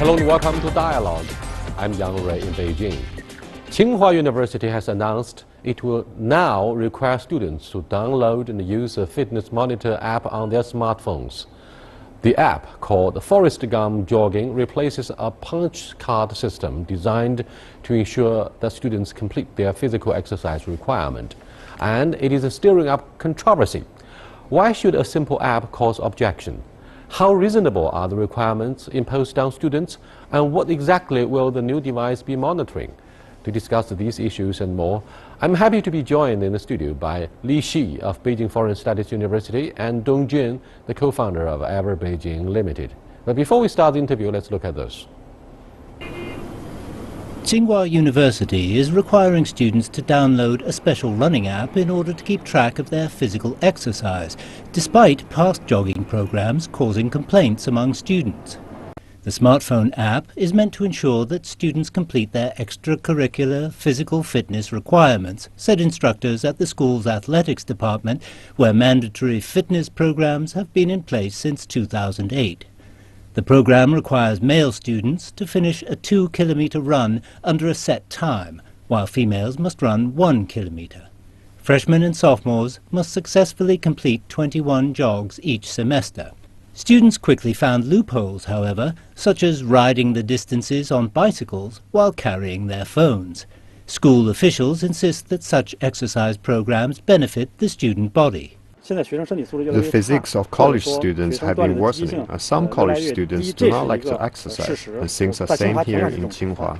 Hello and welcome to Dialogue. I'm Yang Rui in Beijing. Tsinghua University has announced it will now require students to download and use a fitness monitor app on their smartphones. The app, called Forest Gum Jogging, replaces a punch card system designed to ensure that students complete their physical exercise requirement. And it is stirring up controversy. Why should a simple app cause objection? How reasonable are the requirements imposed on students, and what exactly will the new device be monitoring? To discuss these issues and more, I'm happy to be joined in the studio by Li Xi of Beijing Foreign Studies University and Dong Jun, the co-founder of Ever Beijing Limited. But before we start the interview, let's look at this. Tsinghua University is requiring students to download a special running app in order to keep track of their physical exercise, despite past jogging programs causing complaints among students. The smartphone app is meant to ensure that students complete their extracurricular physical fitness requirements, said instructors at the school's athletics department, where mandatory fitness programs have been in place since 2008. The program requires male students to finish a 2-kilometer run under a set time, while females must run 1 kilometer. Freshmen and sophomores must successfully complete 21 jogs each semester. Students quickly found loopholes, however, such as riding the distances on bicycles while carrying their phones. School officials insist that such exercise programs benefit the student body. The physics of college students have been worsening, and some college students do not like to exercise, and things are same here in Tsinghua.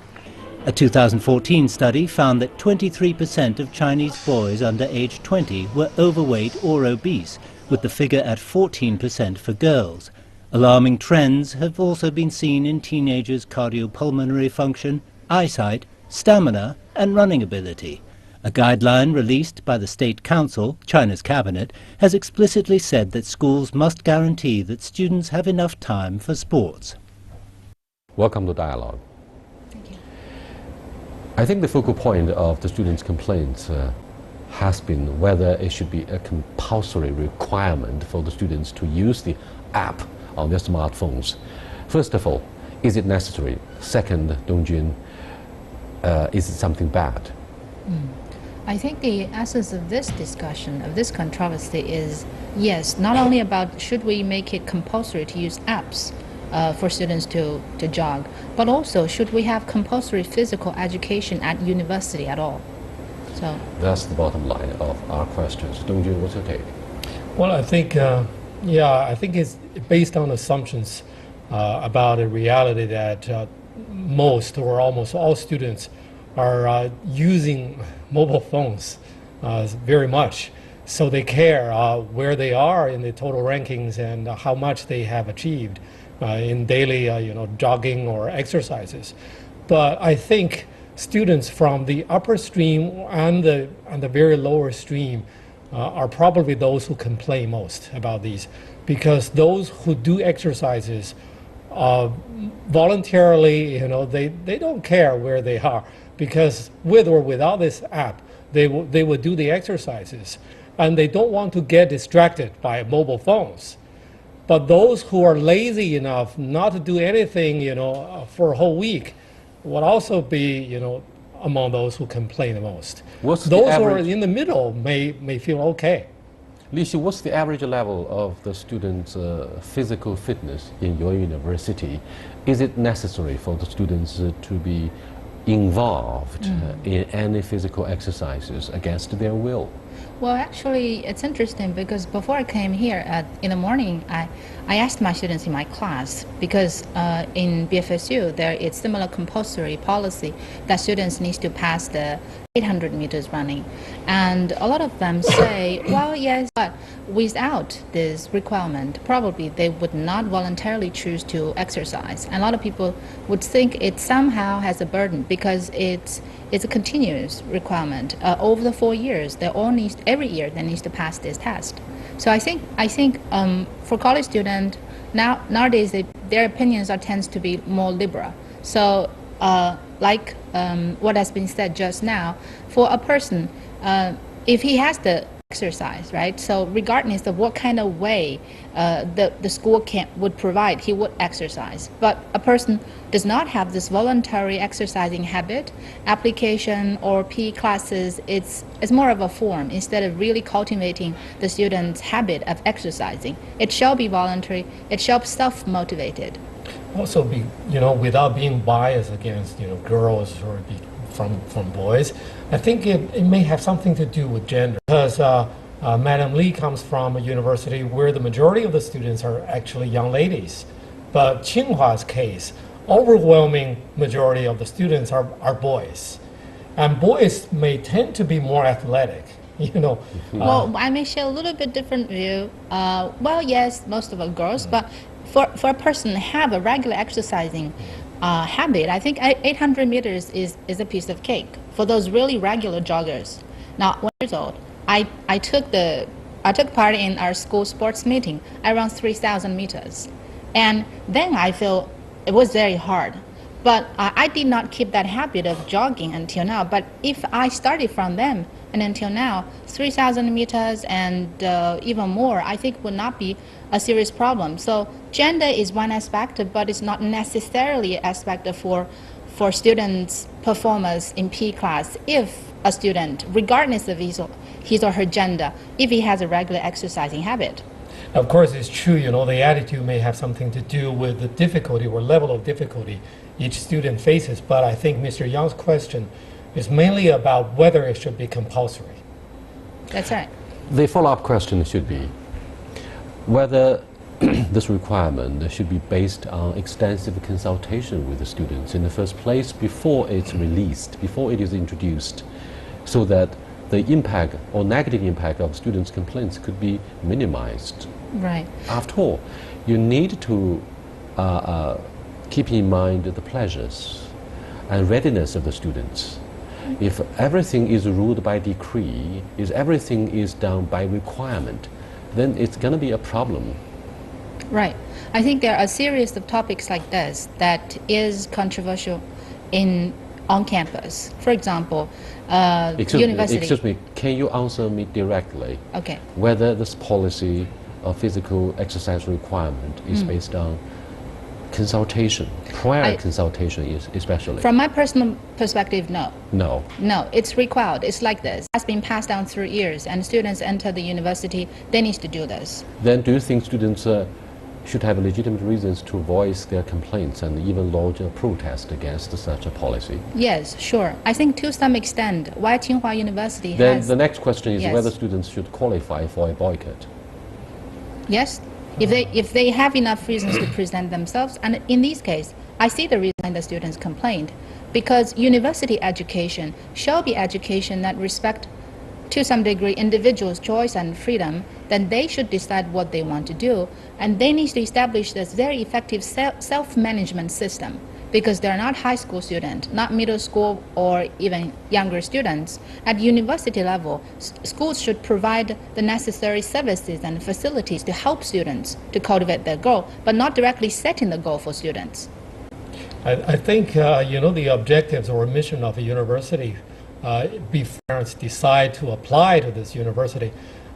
A 2014 study found that 23% of Chinese boys under age 20 were overweight or obese, with the figure at 14% for girls. Alarming trends have also been seen in teenagers' cardiopulmonary function, eyesight, stamina, and running ability. A guideline released by the State Council, China's cabinet, has explicitly said that schools must guarantee that students have enough time for sports. Welcome to Dialogue. Thank you. I think the focal point of the students' complaints has been whether it should be a compulsory requirement for the students to use the app on their smartphones. First of all, is it necessary? Second, Dongjun, is it something bad? I think the essence of this discussion, of this controversy is, yes, not only about should we make it compulsory to use apps for students to jog, but also should we have compulsory physical education at university at all? So that's the bottom line of our questions. Dongjun, what's your take? Well, I think, I think it's based on assumptions about a reality that most or almost all students are using mobile phones very much, so they care where they are in the total rankings and how much they have achieved in daily jogging or exercises. But I think students from the upper stream and the very lower stream are probably those who complain most about these, because those who do exercises voluntarily, they don't care where they are, because with or without this app, they would do the exercises, and they don't want to get distracted by mobile phones. But those who are lazy enough not to do anything, for a whole week, would also be, among those who complain the most. Those who are in the middle may feel okay. Li Xi, what's the average level of the students' physical fitness in your university? Is it necessary for the students to be involved in any physical exercises against their will? well, actually, it's interesting because before I came here in the morning, I asked my students in my class, because in BFSU there is similar compulsory policy that students need to pass the 800 meters running, and a lot of them say, well, yes, but without this requirement, probably they would not voluntarily choose to exercise. And a lot of people would think it somehow has a burden because it's a continuous requirement. Over the 4 years, every year they need to pass this test. So I think for college students nowadays their opinions tends to be more liberal. So like what has been said just now, for a person, if he has the exercise, right? So regardless of what kind of way the school would provide, he would exercise. But a person does not have this voluntary exercising habit, application or PE classes, it's more of a form instead of really cultivating the student's habit of exercising. It shall be voluntary, it shall be self-motivated. Also be, without being biased against, girls or from boys, I think it may have something to do with gender. Because Madam Lee comes from a university where the majority of the students are actually young ladies. But Tsinghua's case, overwhelming majority of the students are boys. And boys may tend to be more athletic, Well, I may share a little bit different view. Well, yes, most of the girls, but for a person to have a regular exercising habit, I think 800 meters is a piece of cake for those really regular joggers. Now, 1 year old, I took part in our school sports meeting. I ran 3,000 meters, and then I feel it was very hard. But I did not keep that habit of jogging until now. But if I started from them and until now, 3,000 meters and even more, I think would not be a serious problem. So gender is one aspect, but it's not necessarily an aspect for students' performance in PE class. If a student, regardless of his or her gender, if he has a regular exercising habit. Of course, it's true, the attitude may have something to do with the difficulty or level of difficulty each student faces, but I think Mr. Yang's question is mainly about whether it should be compulsory. That's right. The follow-up question should be whether this requirement should be based on extensive consultation with the students in the first place before it's released, before it is introduced, so that the impact or negative impact of students' complaints could be minimized. Right. After all, you need to keep in mind the pleasures and readiness of the students. If everything is ruled by decree, if everything is done by requirement, then it's going to be a problem. Right. I think there are a series of topics like this that is controversial on campus. For example, university. Excuse me, can you answer me directly? Okay. Whether this policy of physical exercise requirement is based on consultation, prior consultation especially? From my personal perspective, no. No. No, it's required. It's like this. It has been passed down through years, and students enter the university, they need to do this. Then do you think students should have legitimate reasons to voice their complaints and even lodge a protest against such a policy? Yes, sure. I think to some extent, why Tsinghua University then has... the next question is yes. whether students should qualify for a boycott. Yes, if they have enough reasons to present themselves, and in this case, I see the reason the students complained, because university education shall be education that respect to some degree individuals' choice and freedom. Then they should decide what they want to do, and they need to establish this very effective self-management system, because they're not high school students, not middle school or even younger students. At university level, schools should provide the necessary services and facilities to help students to cultivate their goal, but not directly setting the goal for students. I think, the objectives or mission of a university, before parents decide to apply to this university,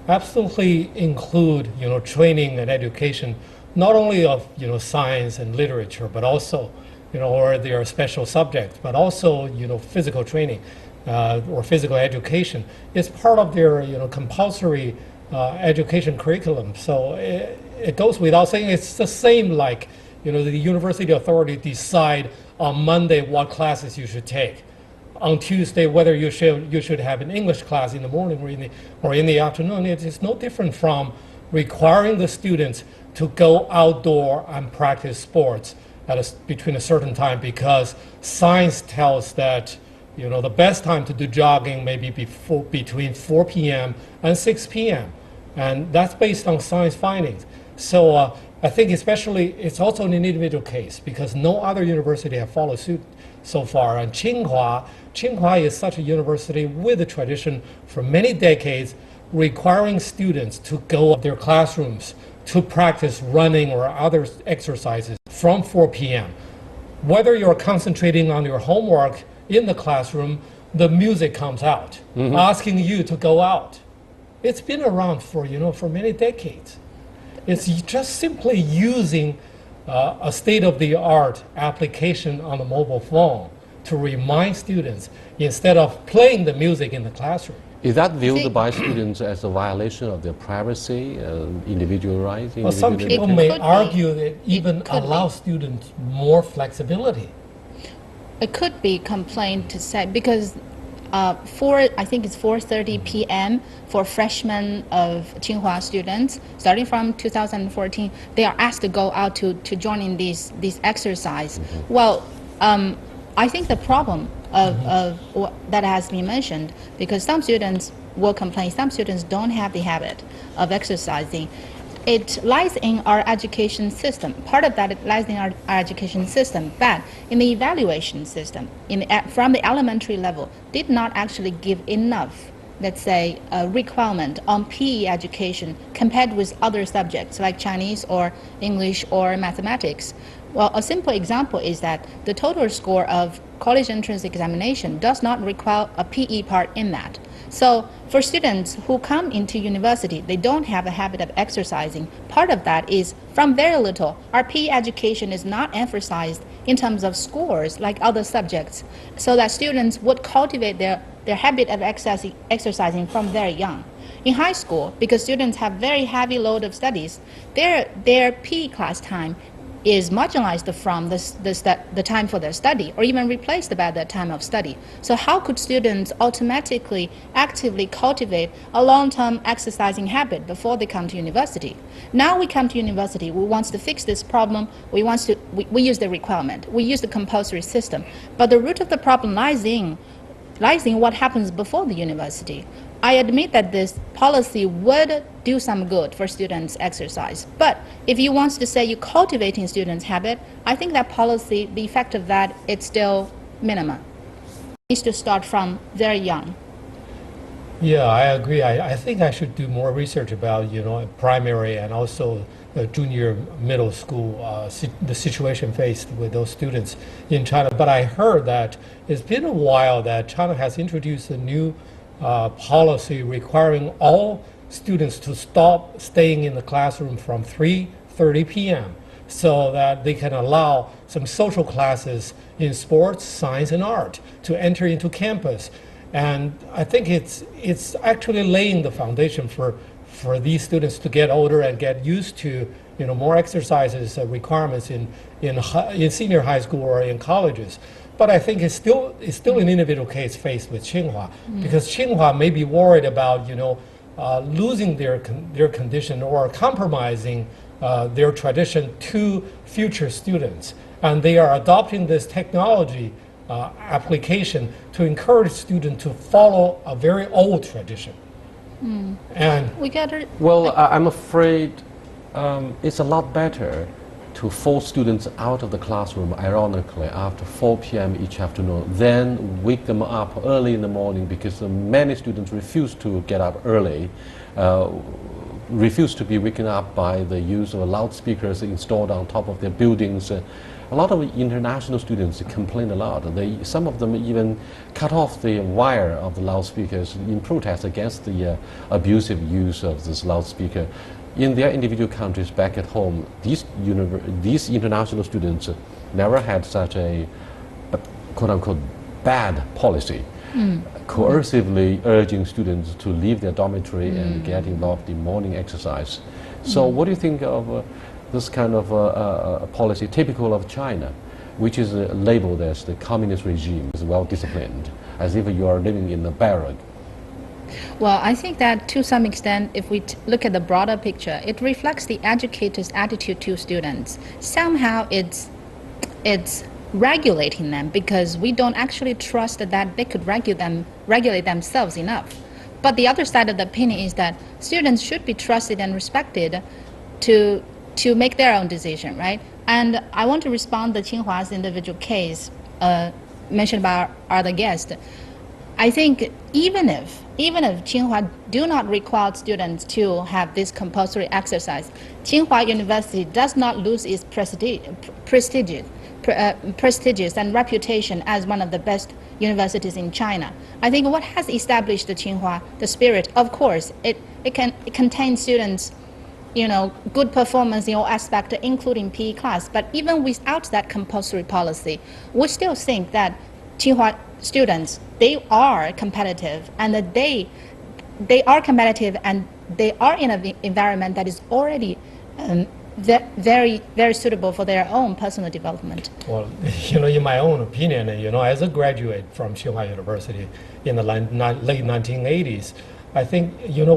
absolutely include, training and education, not only of, science and literature, but also, or their special subjects, but also, physical training or physical education. It's part of their, compulsory education curriculum. So it goes without saying. It's the same like, the university authority decide on Monday what classes you should take. On Tuesday, whether you should have an English class in the morning or in the afternoon. It's no different from requiring the students to go outdoor and practice sports between a certain time, because science tells that the best time to do jogging may be between 4 p.m. and 6 p.m. and that's based on science findings. So I think especially it's also an individual case, because no other university have followed suit so far. And Tsinghua is such a university with a tradition for many decades requiring students to go to their classrooms to practice running or other exercises from 4 p.m. Whether you're concentrating on your homework in the classroom, the music comes out, asking you to go out. it's been around for, for many decades. It's just simply using a state-of-the-art application on the mobile phone to remind students instead of playing the music in the classroom. Is that viewed by students as a violation of their privacy, individual rights? Well, some people may argue that even allows students more flexibility. It could be complained to say because I think it's 4:30 p.m. for freshmen of Tsinghua students, starting from 2014, they are asked to go out to join in these exercise. Mm-hmm. Well, I think the problem of that has been mentioned, because some students will complain, some students don't have the habit of exercising. It lies in our education system. Part of that, it lies in our education system, but in the evaluation system, from the elementary level, did not actually give enough, let's say, requirement on PE education compared with other subjects like Chinese or English or mathematics. Well, a simple example is that the total score of college entrance examination does not require a PE part in that. So for students who come into university, they don't have a habit of exercising. Part of that is from very little. Our PE education is not emphasized in terms of scores like other subjects, so that students would cultivate their habit of exercising from very young. In high school, because students have very heavy load of studies, their PE class time is marginalized from the time for their study, or even replaced by the time of study. So how could students automatically, actively cultivate a long-term exercising habit before they come to university? Now we come to university, we want to fix this problem, we use the requirement, we use the compulsory system. But the root of the problem lies in what happens before the university. I admit that this policy would do some good for students' exercise. But if you want to say you're cultivating students' habit, I think that policy, the effect of that, it's still minimum. It needs to start from very young. Yeah, I agree. I think I should do more research about, primary and also junior middle school, the situation faced with those students in China. But I heard that it's been a while that China has introduced a new policy requiring all students to stop staying in the classroom from 3:30 p.m. so that they can allow some social classes in sports, science, and art to enter into campus. And I think it's actually laying the foundation for these students to get older and get used to more exercises requirements in senior high school or in colleges. But I think it's still an individual case faced with Tsinghua, because Tsinghua may be worried about losing their condition or compromising their tradition to future students, and they are adopting this technology application to encourage students to follow a very old tradition. And we got it. Well, I'm afraid it's a lot better to force students out of the classroom, ironically, after 4 p.m. each afternoon, then wake them up early in the morning, because many students refuse to get up early, refuse to be waken up by the use of loudspeakers installed on top of their buildings. A lot of international students complain a lot. Some of them even cut off the wire of the loudspeakers in protest against the abusive use of this loudspeaker. In their individual countries back at home, these international students never had such a quote-unquote bad policy, coercively urging students to leave their dormitory and get involved in morning exercise. So what do you think of this kind of policy typical of China, which is labeled as the communist regime, is well-disciplined, as if you are living in a barrack? Well, I think that to some extent, if we look at the broader picture, it reflects the educator's attitude to students. Somehow it's regulating them, because we don't actually trust that they could regulate themselves enough. But the other side of the opinion is that students should be trusted and respected to make their own decision, right? And I want to respond to Tsinghua's individual case mentioned by our other guest. I think even if Tsinghua do not require students to have this compulsory exercise, Tsinghua University does not lose its prestigious and reputation as one of the best universities in China. I think what has established the Tsinghua, the spirit, of course, It contains students, good performance in all aspects, including PE class. But even without that compulsory policy, we still think that Tsinghua students, they are competitive, and that they are competitive, and they are in an environment that is already very, very suitable for their own personal development. Well, in my own opinion, as a graduate from Tsinghua University in the late 1980s, I think,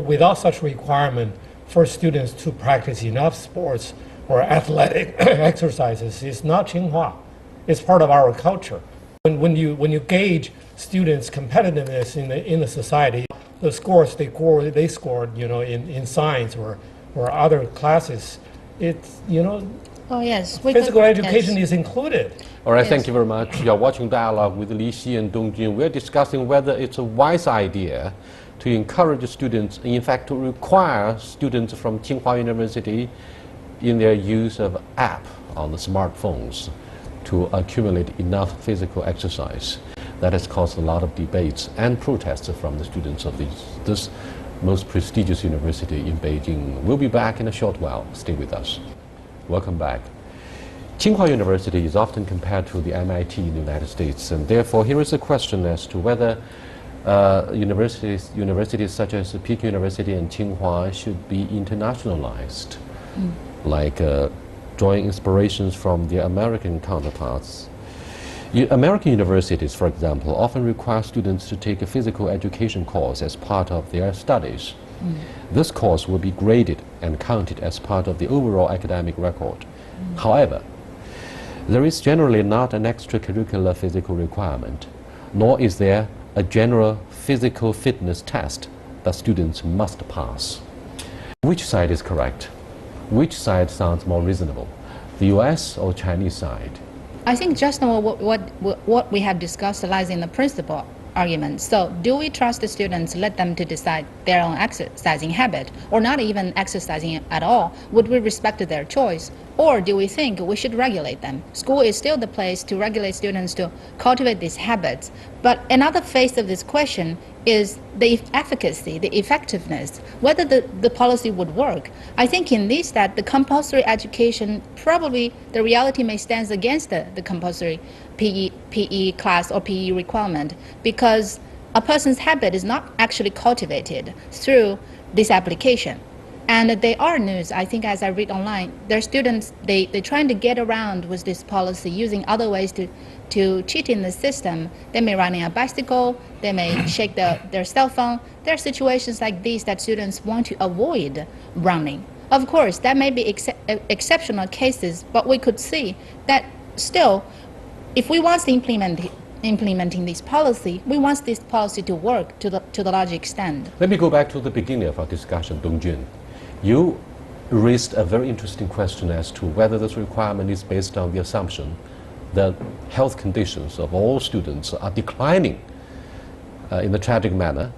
without such requirement for students to practice enough sports or athletic exercises, it's not Tsinghua. It's part of our culture. When you gauge students' competitiveness in the society, the scores they scored, in science or other classes, it's, Oh yes, physical education is included. All right, Yes. thank you very much. You're watching Dialogue with Li Xi and Dong Jun. We're discussing whether it's a wise idea to encourage students, in fact, to require students from Tsinghua University in their use of app on the smartphones to accumulate enough physical exercise. That has caused a lot of debates and protests from the students of this most prestigious university in Beijing. We'll be back in a short while. Stay with us. Welcome back. Tsinghua University is often compared to the MIT in the United States, and therefore here is a question as to whether universities such as Peking University and Tsinghua should be internationalized, like drawing inspirations from their American counterparts. American universities, for example, often require students to take a physical education course as part of their studies. This course will be graded and counted as part of the overall academic record. However, there is generally not an extracurricular physical requirement, nor is there a general physical fitness test that students must pass. Which side is correct? Which side sounds more reasonable, the US or Chinese side? I think just now what we have discussed lies in the principal argument. So do we trust the students, let them to decide their own exercising habit, or not even exercising at all? Would we respect their choice? Or do we think we should regulate them? School is still the place to regulate students to cultivate these habits. But another face of this question is the efficacy, the effectiveness, whether the policy would work. I think in this that the compulsory education, probably the reality may stand against the compulsory PE class or PE requirement, because a person's habit is not actually cultivated through this application. And there are news, I think, as I read online, there are students, they're trying to get around with this policy using other ways to cheat in the system. They may ride on a bicycle, they may shake their cell phone. There are situations like these that students want to avoid running. Of course, that may be exceptional cases, but we could see that still, if we want to implementing this policy, we want this policy to work to the large extent. Let me go back to the beginning of our discussion, Dong Jun. You raised a very interesting question as to whether this requirement is based on the assumption that health conditions of all students are declining in a tragic manner.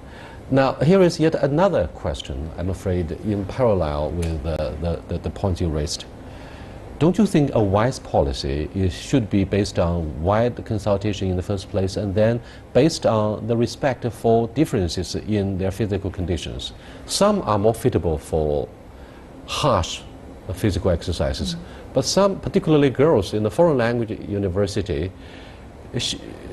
Now, here is yet another question, I'm afraid, in parallel with the points you raised. Don't you think a wise policy should be based on wide consultation in the first place, and then based on the respect for differences in their physical conditions? Some are more fitable for harsh physical exercises, but some, particularly girls in the foreign language university,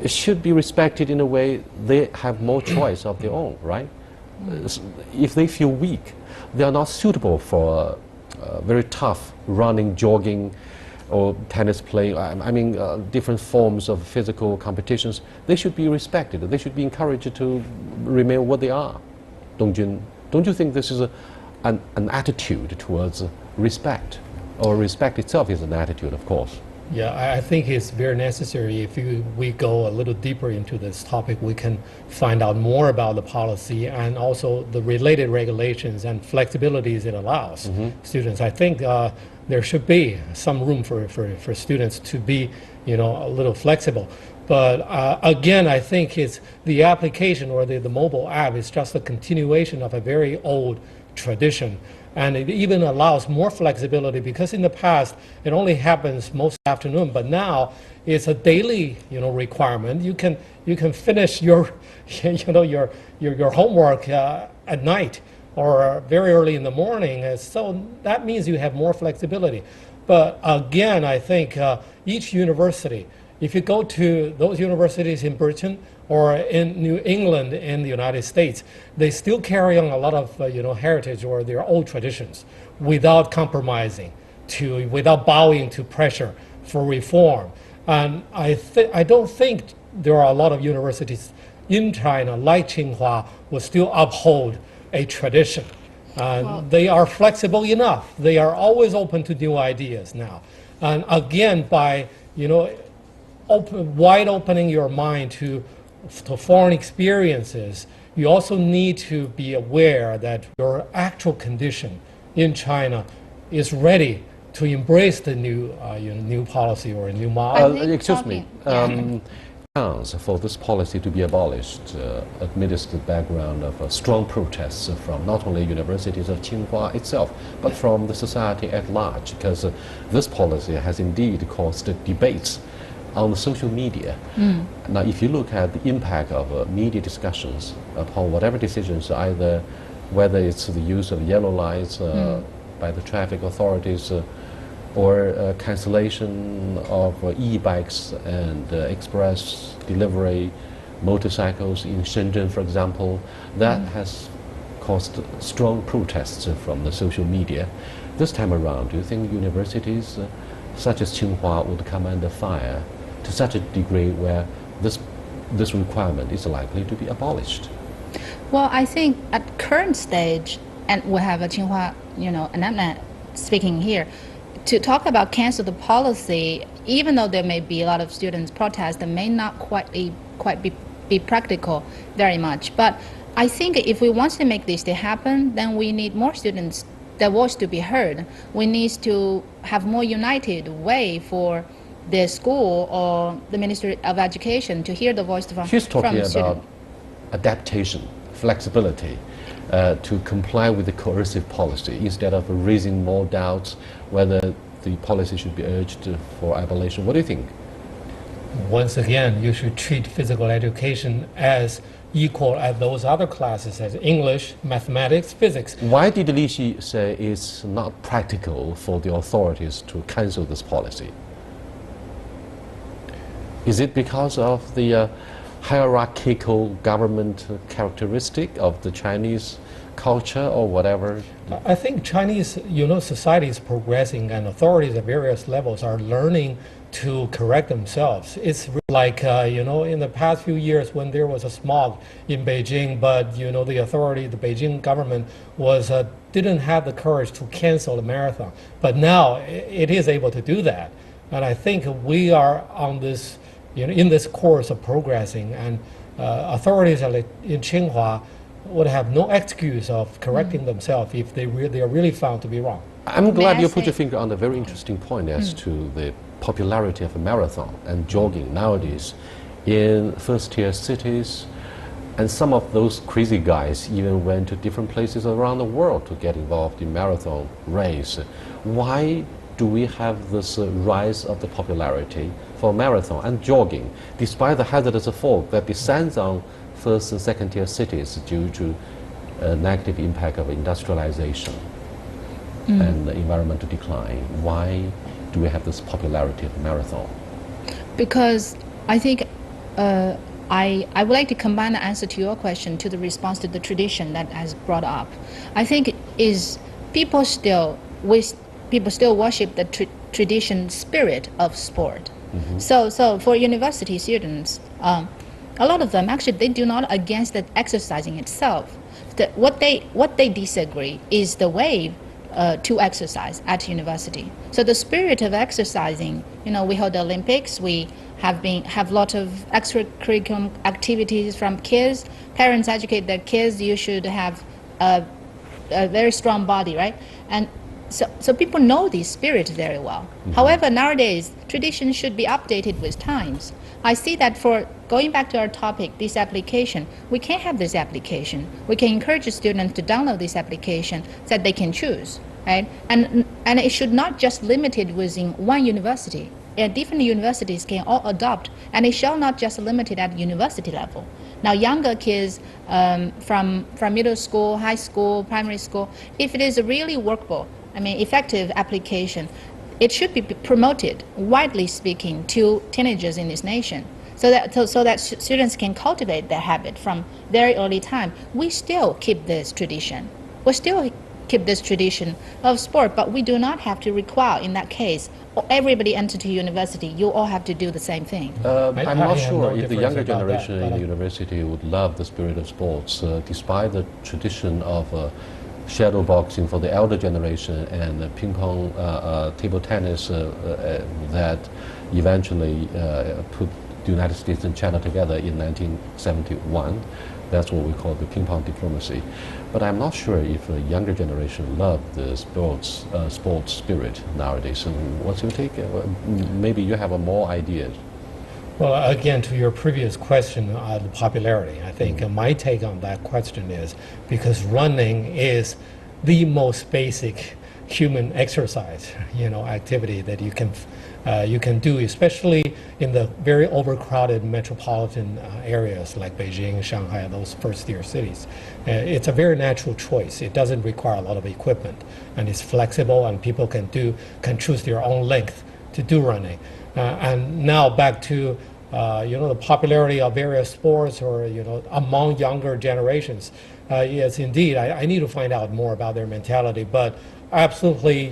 should be respected in a way they have more choice of their own, right? If they feel weak, they are not suitable for very tough running, jogging, or tennis playing. I mean, different forms of physical competitions. They should be respected. They should be encouraged to remain what they are. Dong Jun, don't you think this is an attitude towards respect? Or respect itself is an attitude, of course. Yeah, I think it's very necessary. If we go a little deeper into this topic, we can find out more about the policy and also the related regulations and flexibilities it allows students. I think there should be some room for students to be, a little flexible. But again, I think it's the application or the mobile app is just a continuation of a very old tradition. And it even allows more flexibility, because in the past it only happens most afternoon, but now it's a daily, requirement. You can finish your, your homework at night or very early in the morning. So that means you have more flexibility. But again, I think each university, if you go to those universities in Britain or in New England in the United States, they still carry on a lot of heritage or their old traditions without compromising, without bowing to pressure for reform. And I don't think there are a lot of universities in China like Tsinghua will still uphold a tradition. They are flexible enough. They are always open to new ideas now. And again, by wide opening your mind to foreign experiences, you also need to be aware that your actual condition in China is ready to embrace the new policy or a new model. Excuse me. Chance for this policy to be abolished amidst the background of strong protests from not only universities of Tsinghua itself, but from the society at large, because this policy has indeed caused debates on the social media. Now, if you look at the impact of media discussions upon whatever decisions, either whether it's the use of yellow lights by the traffic authorities, or cancellation of e-bikes and express delivery motorcycles in Shenzhen, for example, that has caused strong protests from the social media. This time around, do you think universities such as Tsinghua would come under fire to such a degree where this requirement is likely to be abolished? Well, I think at current stage, and we have a Tsinghua, and I'm not speaking here, to talk about cancel the policy, even though there may be a lot of students protest, that may not quite be practical very much. But I think if we want to make this to happen, then we need more students, their voice to be heard. We need to have more united way for the school or the Ministry of Education to hear the voice from She's talking students. about adaptation, flexibility, to comply with the coercive policy instead of raising more doubts whether the policy should be urged for abolition. What do you think? Once again, you should treat physical education as equal as those other classes, as English, mathematics, physics. Why did Li Xi say it's not practical for the authorities to cancel this policy? Is it because of the hierarchical government characteristic of the Chinese culture or whatever? I think Chinese, society is progressing, and authorities at various levels are learning to correct themselves. It's like, in the past few years when there was a smog in Beijing, but, the Beijing government didn't have the courage to cancel the marathon. But now it is able to do that. And I think we are on this, in this course of progressing, and authorities in Tsinghua would have no excuse of correcting themselves if they are really found to be wrong. I'm glad you put your finger on a very interesting point as to the popularity of a marathon and jogging nowadays in first-tier cities. And some of those crazy guys even went to different places around the world to get involved in marathon race. Why do we have this rise of the popularity for marathon and jogging, despite the hazardous fog that descends on first and second-tier cities due to negative impact of industrialization and the environmental decline? Why do we have this popularity of marathon? Because I think I would like to combine the answer to your question to the response to the tradition that has brought up. I think is people still worship the tradition spirit of sport. So for university students, a lot of them actually they do not against the exercising itself. What they disagree is the way to exercise at university. So the spirit of exercising, we hold the Olympics, we have lot of extracurricular activities from kids. Parents educate their kids, you should have a very strong body, right? And so people know this spirit very well. However, nowadays, tradition should be updated with times. I see that for going back to our topic, this application, we can have this application. We can encourage students to download this application so that they can choose, right? And it should not just limited within one university. different universities can all adopt, and it shall not just limit it at university level. Now, younger kids from middle school, high school, primary school, if it is really workable, effective application, it should be promoted, widely speaking, to teenagers in this nation, so that students can cultivate their habit from very early time. We still keep this tradition. We still keep this tradition of sport, but we do not have to require, in that case, everybody enter to university, you all have to do the same thing. I'm not sure if the younger generation in the university would love the spirit of sports, despite the tradition of shadow boxing for the elder generation and ping pong, table tennis that eventually put the United States and China together in 1971. That's what we call the ping pong diplomacy. But I'm not sure if the younger generation love the sports spirit nowadays. And what's your take? Maybe you have more ideas. Well, again, to your previous question, the popularity, I think my take on that question is because running is the most basic human exercise, activity that you can do, especially in the very overcrowded metropolitan areas like Beijing, Shanghai, those first-tier cities. It's a very natural choice. It doesn't require a lot of equipment, and it's flexible, and people can choose their own length to do running. And now back to the popularity of various sports, or among younger generations. Yes, indeed, I need to find out more about their mentality, but absolutely,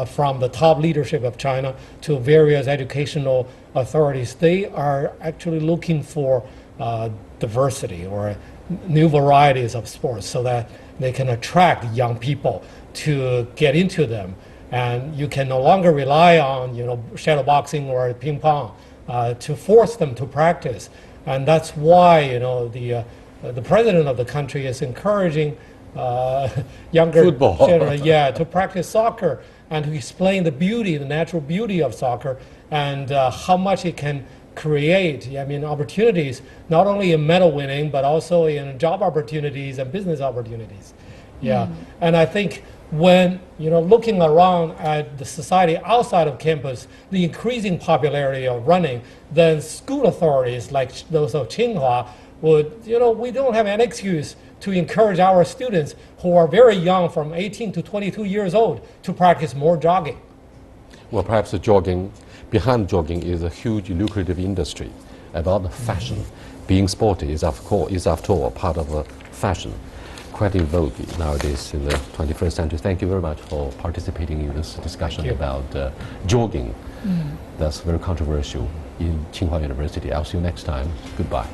from the top leadership of China to various educational authorities, they are actually looking for diversity or new varieties of sports so that they can attract young people to get into them. And you can no longer rely on, shadow boxing or ping pong to force them to practice. And that's why, the president of the country is encouraging younger children, to practice soccer and to explain the natural beauty of soccer, and how much it can create, opportunities, not only in medal winning, but also in job opportunities and business opportunities. And I think when, looking around at the society outside of campus, the increasing popularity of running, then school authorities like those of Tsinghua would, we don't have an excuse to encourage our students who are very young, from 18 to 22 years old, to practice more jogging. Well, perhaps the behind jogging is a huge lucrative industry about the fashion. Being sporty is after all part of a fashion, quite in vogue nowadays in the 21st century. Thank you very much for participating in this discussion about jogging. That's very controversial in Tsinghua University. I'll see you next time. Goodbye.